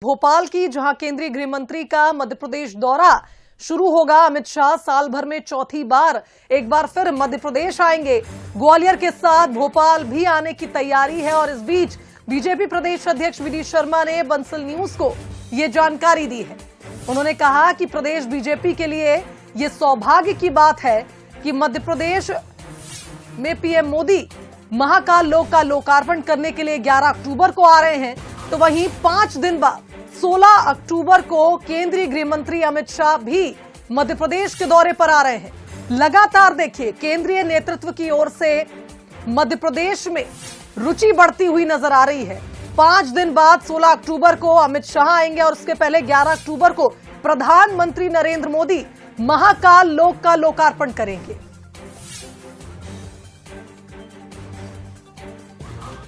भोपाल की, जहां केंद्रीय गृह मंत्री का मध्य प्रदेश दौरा शुरू होगा। अमित शाह साल भर में चौथी बार एक बार फिर मध्य प्रदेश आएंगे। ग्वालियर के साथ भोपाल भी आने की तैयारी है और इस बीच बीजेपी प्रदेश अध्यक्ष वी डी शर्मा ने बंसल न्यूज को यह जानकारी दी है। उन्होंने कहा कि प्रदेश बीजेपी के लिए यह सौभाग्य की बात है कि मध्य प्रदेश में पीएम मोदी महाकाल लोक का लोकार्पण करने के लिए 11 अक्टूबर को आ रहे हैं, तो वहीं 5 दिन बाद 16 अक्टूबर को केंद्रीय गृह मंत्री अमित शाह भी मध्य प्रदेश के दौरे पर आ रहे हैं। लगातार देखिए केंद्रीय नेतृत्व की ओर से मध्य प्रदेश में रुचि बढ़ती हुई नजर आ रही है। 5 दिन बाद 16 अक्टूबर को अमित शाह आएंगे और उसके पहले 11 अक्टूबर को प्रधानमंत्री नरेंद्र मोदी महाकाल लोक का लोकार्पण करेंगे।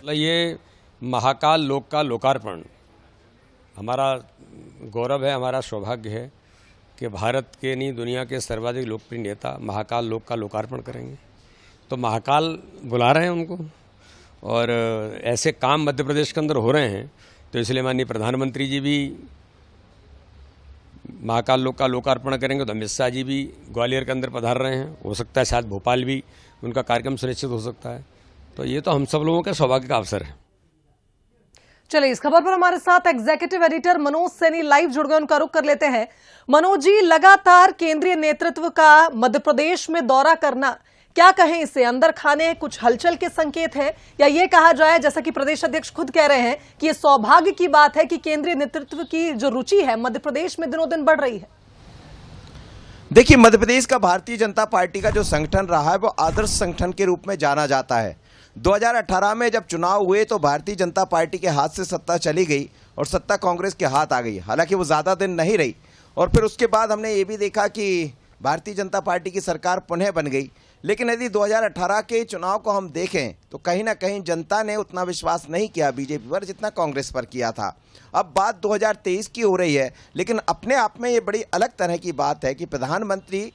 ये महाकाल लोक का लोकार्पण हमारा गौरव है, हमारा सौभाग्य है कि भारत के नहीं दुनिया के सर्वाधिक लोकप्रिय नेता महाकाल लोक का लोकार्पण करेंगे। तो महाकाल बुला रहे हैं उनको और ऐसे काम मध्य प्रदेश के अंदर हो रहे हैं, तो इसलिए माननीय प्रधानमंत्री जी भी महाकाल लोक का लोकार्पण करेंगे, तो अमित शाह जी भी ग्वालियर के अंदर पधार रहे हैं। हो सकता है शायद भोपाल भी उनका कार्यक्रम सुनिश्चित हो सकता है। तो ये तो हम सब लोगों के सौभाग्य का अवसर है। चलिए, इस खबर पर हमारे साथ executive editor Manoj Saini live जुड़ गए, उनका रुख कर लेते हैं। मनोज जी, लगातार केंद्रीय नेतृत्व का मध्य प्रदेश में दौरा करना, क्या कहें इसे, अंदर खाने कुछ हलचल के संकेत है, या ये कहा जाए जैसा कि प्रदेश अध्यक्ष खुद कह रहे हैं कि ये सौभाग्य की बात है कि केंद्रीय नेतृत्व की जो रुचि है मध्य प्रदेश में दिनों दिन बढ़ रही है? देखिए, मध्य प्रदेश का भारतीय जनता पार्टी का जो संगठन रहा है वो आदर्श संगठन के रूप में जाना जाता है। 2018 में जब चुनाव हुए तो भारतीय जनता पार्टी के हाथ से सत्ता चली गई और सत्ता कांग्रेस के हाथ आ गई। हालांकि वो ज़्यादा दिन नहीं रही और फिर उसके बाद हमने ये भी देखा कि भारतीय जनता पार्टी की सरकार पुनः बन गई। लेकिन यदि 2018 के चुनाव को हम देखें तो कहीं ना कहीं जनता ने उतना विश्वास नहीं किया बीजेपी पर जितना कांग्रेस पर किया था। अब बात 2023 की हो रही है, लेकिन अपने आप में ये बड़ी अलग तरह की बात है कि प्रधानमंत्री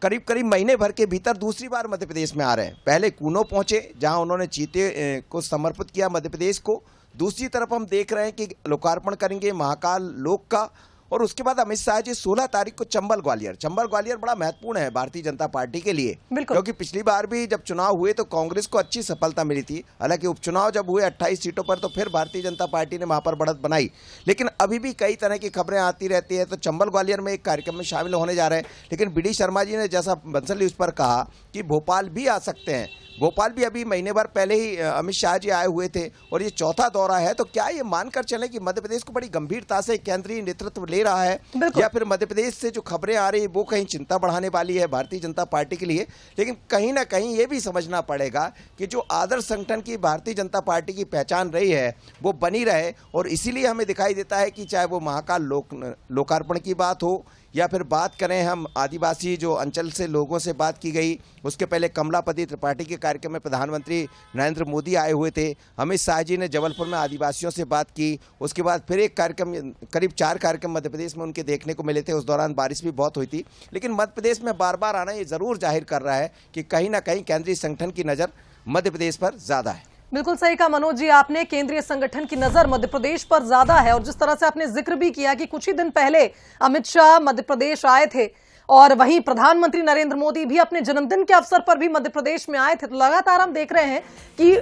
करीब करीब महीने भर के भीतर दूसरी बार मध्य प्रदेश में आ रहे हैं। पहले कूनो पहुंचे जहां उन्होंने चीते को समर्पित किया मध्य प्रदेश को। दूसरी तरफ हम देख रहे हैं कि लोकार्पण करेंगे महाकाल लोक का, और उसके बाद अमित शाह जी 16 तारीख को चंबल ग्वालियर बड़ा महत्वपूर्ण है भारतीय जनता पार्टी के लिए, क्योंकि पिछली बार भी जब चुनाव हुए तो कांग्रेस को अच्छी सफलता मिली थी। हालांकि उपचुनाव जब हुए 28 सीटों पर तो फिर भारतीय जनता पार्टी ने वहां पर बढ़त बनाई, लेकिन अभी भी कई तरह की खबरें आती रहती है। तो चंबल ग्वालियर में एक कार्यक्रम में शामिल होने जा रहे हैं, लेकिन वी डी शर्मा जी ने जैसा बंसल न्यूज पर कहा कि भोपाल भी आ सकते हैं। भोपाल भी अभी महीने भर पहले ही अमित शाह जी आए हुए थे और ये चौथा दौरा है। तो क्या ये मानकर चलें कि मध्य प्रदेश को बड़ी गंभीरता से केंद्रीय नेतृत्व ले रहा है, या फिर मध्य प्रदेश से जो खबरें आ रही है वो कहीं चिंता बढ़ाने वाली है भारतीय जनता पार्टी के लिए? लेकिन कहीं ना कहीं ये भी समझना पड़ेगा कि जो आदर्श संगठन की भारतीय जनता पार्टी की पहचान रही है वो बनी रहे, और इसीलिए हमें दिखाई देता है कि चाहे वो महाकाल लोकार्पण की बात हो या फिर बात करें हम आदिवासी जो अंचल से लोगों से बात की गई, उसके पहले कमलापति त्रिपाठी के कार्यक्रम में प्रधानमंत्री नरेंद्र मोदी आए हुए थे। अमित शाह जी ने जबलपुर में आदिवासियों से बात की। उसके बाद फिर एक कार्यक्रम, करीब 4 कार्यक्रम मध्य प्रदेश में उनके देखने को मिले थे। उस दौरान बारिश भी बहुत हुई थी। लेकिन मध्य प्रदेश में बार बार आना ये जरूर जाहिर कर रहा है कि कहीं ना कहीं केंद्रीय संगठन की नज़र मध्य प्रदेश पर ज़्यादा है। बिल्कुल सही कहा मनोज जी आपने, केंद्रीय संगठन की नजर मध्य प्रदेश पर ज्यादा है। और जिस तरह से आपने जिक्र भी किया कि कुछ ही दिन पहले अमित शाह मध्य प्रदेश आए थे और वहीं प्रधानमंत्री नरेंद्र मोदी भी अपने जन्मदिन के अवसर पर भी मध्य प्रदेश में आए थे, तो लगातार हम देख रहे हैं कि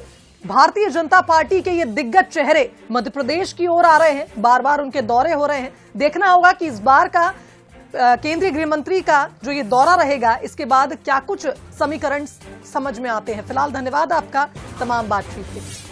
भारतीय जनता पार्टी के ये दिग्गज चेहरे मध्य प्रदेश की ओर आ रहे हैं, बार बार उनके दौरे हो रहे हैं। देखना होगा कि इस बार का केंद्रीय गृह मंत्री का जो ये दौरा रहेगा, इसके बाद क्या कुछ समीकरण समझ में आते हैं। फिलहाल धन्यवाद आपका तमाम बातचीत के लिए।